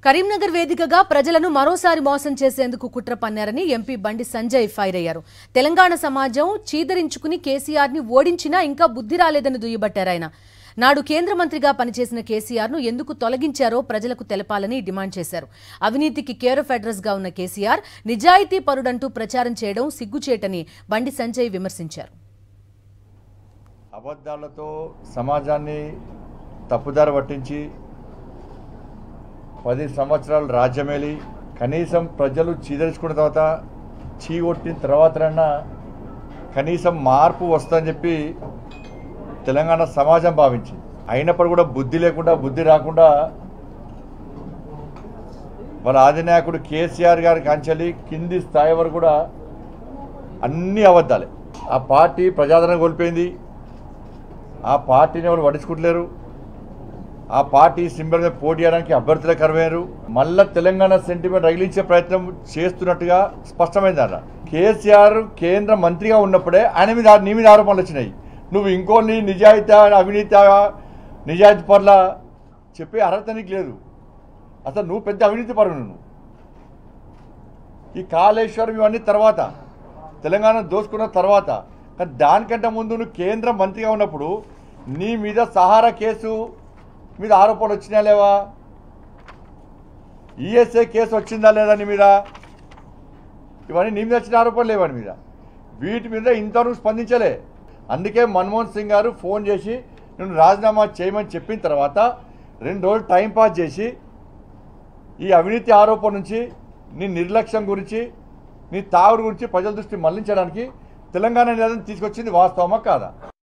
కరీంనగర్ వేదికగా ప్రజలను మరోసారి మోసం చేసేందుకు కుట్ర పన్నారని ఎంపీ బండి సంజయ్ ఫైర్ అయ్యారు. తెలంగాణ సమాజం చీదరించుకుని కేసీఆర్ ని ఓడించినా ఇంకా బుద్ధి రాలేదని దుయ్యబట్టారాయన. నాడు కేంద్ర మంత్రిగా పనిచేసిన కేసీఆర్ ను ఎందుకు తొలగించారో ప్రజలకు తెలపాలని డిమాండ్ చేశారు. అవినీతికి కేర్ ఆఫ్ అడ్రస్ గా ఉన్న కేసీఆర్ నిజాయితీ పరుడంటూ ప్రచారం చేయడం సిగ్గుచేటని బండి సంజయ్ విమర్శించారు. అబద్ధాలతో సమాజాన్ని తప్పుదారి పట్టించి 10 సంవత్సరాలు రాజ్యమేలి కనీసం ప్రజలు చీదరించుకున్న తర్వాత చీగొట్టిన తర్వాతనన్నా కనీసం మార్పు వస్తుందని చెప్పి తెలంగాణ సమాజం భావించింది. అయినప్పుడు కూడా బుద్ధి లేకుండా బుద్ధి రాకుండా వాళ్ళ అధినాయకుడు కేసీఆర్ గారి కాంచెల్లి కింది స్థాయి వరకు కూడా అన్ని అబద్ధాలే. ఆ పార్టీ ప్రజాదరణ కోల్పోయింది. ఆ పార్టీని ఎవరు పట్టించుకుంటలేరు. ఆ పార్టీ సింబల్ మీద పోటీ చేయడానికి అభ్యర్థులే కరువయ్యారు. మళ్ళా తెలంగాణ సెంటిమెంట్ రగిలించే ప్రయత్నం చేస్తున్నట్టుగా స్పష్టమైంది. అన్న కేసీఆర్ కేంద్ర మంత్రిగా ఉన్నప్పుడే నీ మీద ఆరోపణలు వచ్చినాయి. నువ్వు ఇంకోని నిజాయితీ నిజాయితీ పట్ల చెప్పే అర్హత నీకు లేదు. అసలు నువ్వు పెద్ద అవినీతి పరువు. నువ్వు ఈ కాళేశ్వరం ఇవన్నీ తర్వాత తెలంగాణ దోచుకున్న తర్వాత, కానీ దానికంటే ముందు నువ్వు కేంద్ర మంత్రిగా ఉన్నప్పుడు నీ మీద సహారా కేసు మీద ఆరోపణలు వచ్చినా లేవా? ఈఎస్ఐ కేసు వచ్చిందా లేదా నీ మీద? ఇవన్నీ నీ మీద వచ్చిన ఆరోపణలు లేవా నీ మీద? వీటి మీద ఇంతవరకు స్పందించలే. అందుకే మన్మోహన్ సింగ్ గారు ఫోన్ చేసి నేను రాజీనామా చేయమని చెప్పిన తర్వాత 2 రోజులు టైంపాస్ చేసి ఈ అవినీతి ఆరోపణ నుంచి, నీ నిర్లక్ష్యం గురించి, నీ తాగుడు గురించి ప్రజల దృష్టి మళ్లించడానికి తెలంగాణ నినాదం తీసుకొచ్చింది వాస్తవమా కాదా?